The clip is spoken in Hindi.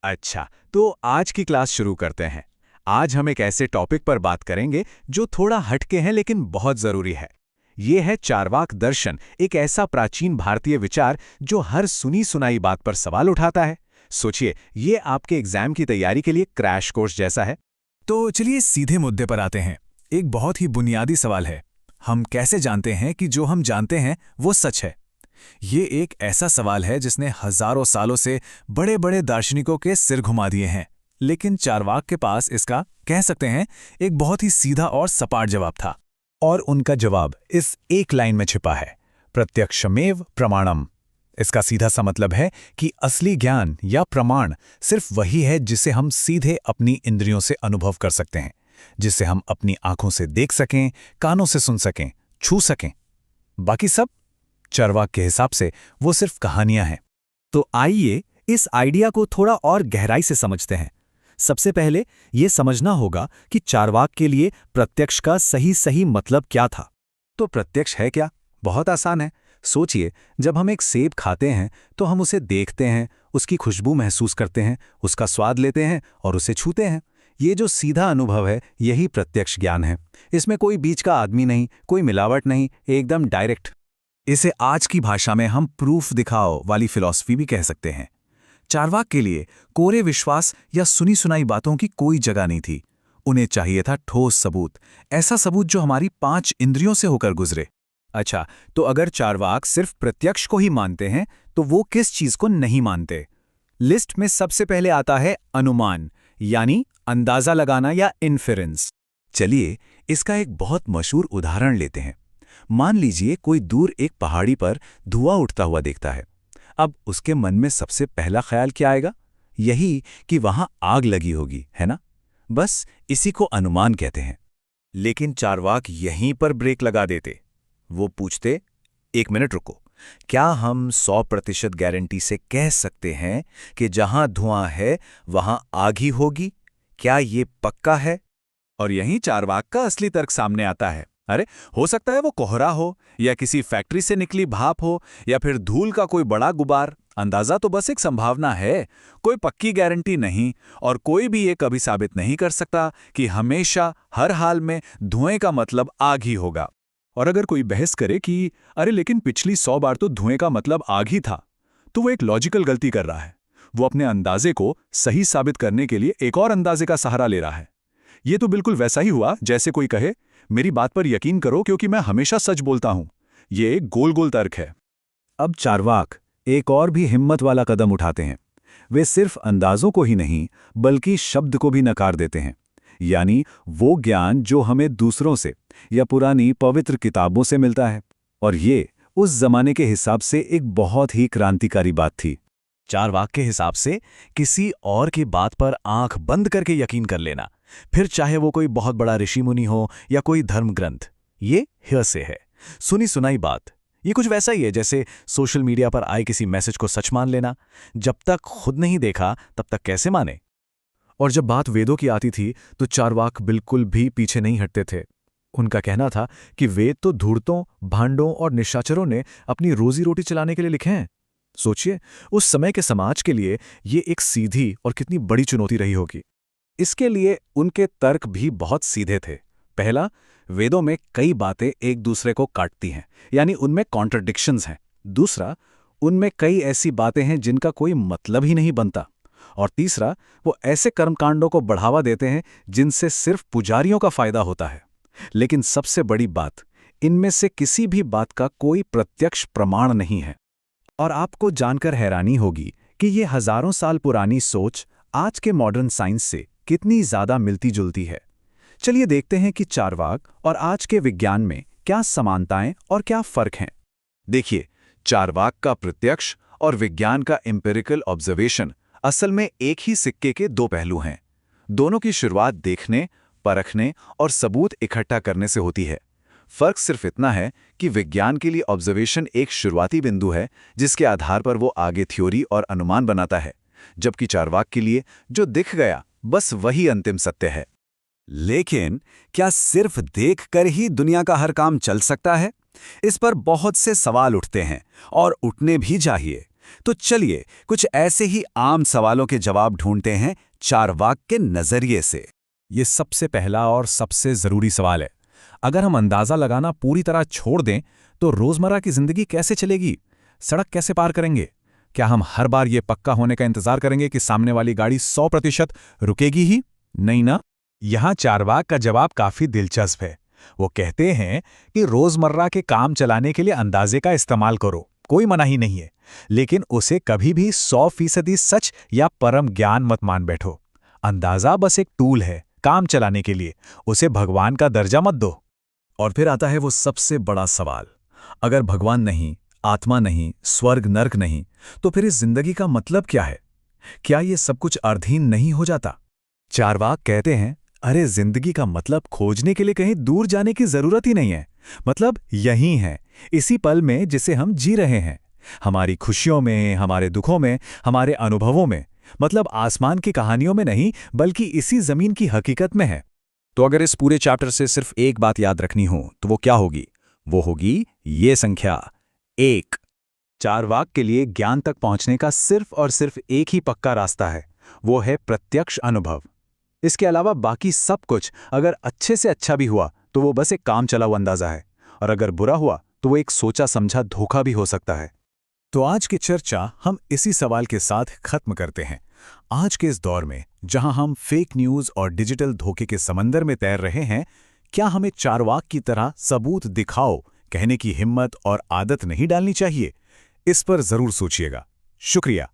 अच्छा, तो आज की क्लास शुरू करते हैं। आज हम एक ऐसे टॉपिक पर बात करेंगे जो थोड़ा हटके हैं लेकिन बहुत जरूरी है। ये है चार्वाक दर्शन, एक ऐसा प्राचीन भारतीय विचार जो हर सुनी सुनाई बात पर सवाल उठाता है। सोचिए, ये आपके एग्जाम की तैयारी के लिए क्रैश कोर्स जैसा है। तो चलिए सीधे मुद्दे पर आते हैं। एक बहुत ही बुनियादी सवाल है, हम कैसे जानते हैं कि जो हम जानते हैं वो सच है? ये एक ऐसा सवाल है जिसने हजारों सालों से बड़े बड़े दार्शनिकों के सिर घुमा दिए हैं, लेकिन चार्वाक के पास इसका, कह सकते हैं, एक बहुत ही सीधा और सपाट जवाब था। और उनका जवाब इस एक लाइन में छिपा है, प्रत्यक्षमेव प्रमाणम। इसका सीधा सा मतलब है कि असली ज्ञान या प्रमाण सिर्फ वही है जिसे हम सीधे अपनी इंद्रियों से अनुभव कर सकते हैं, जिसे हम अपनी आंखों से देख सकें, कानों से सुन सकें, छू सकें। बाकी सब, चार्वाक के हिसाब से, वो सिर्फ कहानियां हैं। तो आइए इस आइडिया को थोड़ा और गहराई से समझते हैं। सबसे पहले ये समझना होगा कि चार्वाक के लिए प्रत्यक्ष का सही मतलब क्या था। तो प्रत्यक्ष है क्या? बहुत आसान है। सोचिए, जब हम एक सेब खाते हैं तो हम उसे देखते हैं, उसकी खुशबू महसूस करते हैं, उसका स्वाद लेते हैं और उसे छूते हैं। ये जो सीधा अनुभव है, यही प्रत्यक्ष ज्ञान है। इसमें कोई बीच का आदमी नहीं, कोई मिलावट नहीं, एकदम डायरेक्ट। इसे आज की भाषा में हम प्रूफ दिखाओ वाली फिलॉसफी भी कह सकते हैं। चार्वाक के लिए कोरे विश्वास या सुनी सुनाई बातों की कोई जगह नहीं थी। उन्हें चाहिए था ठोस सबूत, ऐसा सबूत जो हमारी 5 इंद्रियों से होकर गुजरे। अच्छा, तो अगर चार्वाक सिर्फ प्रत्यक्ष को ही मानते हैं तो वो किस चीज को नहीं मानते? लिस्ट में सबसे पहले आता है अनुमान, यानी अंदाजा लगाना या इन्फेरेंस। चलिए, इसका एक बहुत मशहूर उदाहरण लेते हैं। मान लीजिए कोई दूर एक पहाड़ी पर धुआं उठता हुआ देखता है। अब उसके मन में सबसे पहला ख्याल क्या आएगा? यही कि वहां आग लगी होगी, है ना? बस इसी को अनुमान कहते हैं। लेकिन चार्वाक यहीं पर ब्रेक लगा देते। वो पूछते, एक मिनट रुको, क्या हम 100% गारंटी से कह सकते हैं कि जहां धुआं है वहां आग ही होगी? क्या ये पक्का है? और यहीं चार्वाक का असली तर्क सामने आता है। अरे, हो सकता है वो कोहरा हो, या किसी फैक्ट्री से निकली भाप हो, या फिर धूल का कोई बड़ा गुबार। अंदाजा तो बस एक संभावना है, कोई पक्की गारंटी नहीं। और कोई भी ये कभी साबित नहीं कर सकता कि हमेशा हर हाल में धुएं का मतलब आग ही होगा। और अगर कोई बहस करे कि अरे लेकिन पिछली 100 बार तो धुएं का मतलब आग ही था, तो वो एक लॉजिकल गलती कर रहा है। वो अपने अंदाजे को सही साबित करने के लिए एक और अंदाजे का सहारा ले रहा है। ये तो बिल्कुल वैसा ही हुआ जैसे कोई कहे, मेरी बात पर यकीन करो क्योंकि मैं हमेशा सच बोलता हूं। ये एक गोल गोल तर्क है। अब चार्वाक एक और भी हिम्मत वाला कदम उठाते हैं। वे सिर्फ अंदाजों को ही नहीं बल्कि शब्द को भी नकार देते हैं, यानी वो ज्ञान जो हमें दूसरों से या पुरानी पवित्र किताबों से मिलता है। और ये उस जमाने के हिसाब से एक बहुत ही क्रांतिकारी बात थी। चार्वाक के हिसाब से किसी और की बात पर आंख बंद करके यकीन कर लेना, फिर चाहे वो कोई बहुत बड़ा ऋषि मुनि हो या कोई धर्म ग्रंथ, ये हेयरसे है, सुनी सुनाई बात। ये कुछ वैसा ही है जैसे सोशल मीडिया पर आए किसी मैसेज को सच मान लेना। जब तक खुद नहीं देखा तब तक कैसे माने? और जब बात वेदों की आती थी तो चार्वाक बिल्कुल भी पीछे नहीं हटते थे। उनका कहना था कि वेद तो धूर्तों, भांडों और निशाचरों ने अपनी रोजी रोटी चलाने के लिए लिखे हैं। सोचिए, उस समय के समाज के लिए ये एक सीधी और कितनी बड़ी चुनौती रही होगी। इसके लिए उनके तर्क भी बहुत सीधे थे। पहला, वेदों में कई बातें एक दूसरे को काटती हैं, यानी उनमें कॉन्ट्रडिक्शंस हैं। दूसरा, उनमें कई ऐसी बातें हैं जिनका कोई मतलब ही नहीं बनता। और तीसरा, वो ऐसे कर्मकांडों को बढ़ावा देते हैं जिनसे सिर्फ पुजारियों का फायदा होता है। लेकिन सबसे बड़ी बात, इनमें से किसी भी बात का कोई प्रत्यक्ष प्रमाण नहीं है। और आपको जानकर हैरानी होगी कि ये हजारों साल पुरानी सोच आज के मॉडर्न साइंस से कितनी ज्यादा मिलती जुलती है। चलिए देखते हैं कि चार्वाक और आज के विज्ञान में क्या समानताएं और क्या फर्क हैं। देखिए, चार्वाक का प्रत्यक्ष और विज्ञान का एम्पिरिकल ऑब्जर्वेशन असल में एक ही सिक्के के दो पहलू हैं। दोनों की शुरुआत देखने, परखने और सबूत इकट्ठा करने से होती है। फर्क सिर्फ इतना है कि विज्ञान के लिए ऑब्जर्वेशन एक शुरुआती बिंदु है जिसके आधार पर वो आगे थ्योरी और अनुमान बनाता है, जबकि चार्वाक के लिए जो दिख गया बस वही अंतिम सत्य है। लेकिन क्या सिर्फ देखकर ही दुनिया का हर काम चल सकता है? इस पर बहुत से सवाल उठते हैं और उठने भी चाहिए। तो चलिए कुछ ऐसे ही आम सवालों के जवाब ढूंढते हैं चार्वाक के नजरिए से। ये सबसे पहला और सबसे जरूरी सवाल है। अगर हम अंदाजा लगाना पूरी तरह छोड़ दें तो रोजमर्रा की जिंदगी कैसे चलेगी? सड़क कैसे पार करेंगे? क्या हम हर बार ये पक्का होने का इंतजार करेंगे कि सामने वाली गाड़ी 100% रुकेगी ही? नहीं ना। यहां चार्वाक का जवाब काफी दिलचस्प है। वो कहते हैं कि रोजमर्रा के काम चलाने के लिए अंदाजे का इस्तेमाल करो, कोई मनाही नहीं है, लेकिन उसे कभी भी 100% सच या परम ज्ञान मत मान बैठो। अंदाजा बस एक टूल है काम चलाने के लिए, उसे भगवान का दर्जा मत दो। और फिर आता है वो सबसे बड़ा सवाल, अगर भगवान नहीं, आत्मा नहीं, स्वर्ग नर्क नहीं, तो फिर इस जिंदगी का मतलब क्या है? क्या ये सब कुछ अर्थहीन नहीं हो जाता? चार्वाक कहते हैं, अरे जिंदगी का मतलब खोजने के लिए कहीं दूर जाने की जरूरत ही नहीं है। मतलब यहीं है, इसी पल में जिसे हम जी रहे हैं, हमारी खुशियों में, हमारे दुखों में, हमारे अनुभवों में। मतलब आसमान की कहानियों में नहीं, बल्कि इसी जमीन की हकीकत में है। तो अगर इस पूरे चैप्टर से सिर्फ एक बात याद रखनी हो तो वो क्या होगी? वो होगी ये संख्या 1। चार्वाक के लिए ज्ञान तक पहुंचने का सिर्फ और सिर्फ एक ही पक्का रास्ता है, वो है प्रत्यक्ष अनुभव। इसके अलावा बाकी सब कुछ अगर अच्छे से अच्छा भी हुआ तो वो बस एक काम चला हुआ अंदाजा है, और अगर बुरा हुआ तो वो एक सोचा समझा धोखा भी हो सकता है। तो आज की चर्चा हम इसी सवाल के साथ खत्म करते हैं। आज के इस दौर में जहां हम फेक न्यूज़ और डिजिटल धोखे के समंदर में तैर रहे हैं, क्या हमें चार्वाक की तरह सबूत दिखाओ कहने की हिम्मत और आदत नहीं डालनी चाहिए? इस पर जरूर सोचिएगा। शुक्रिया।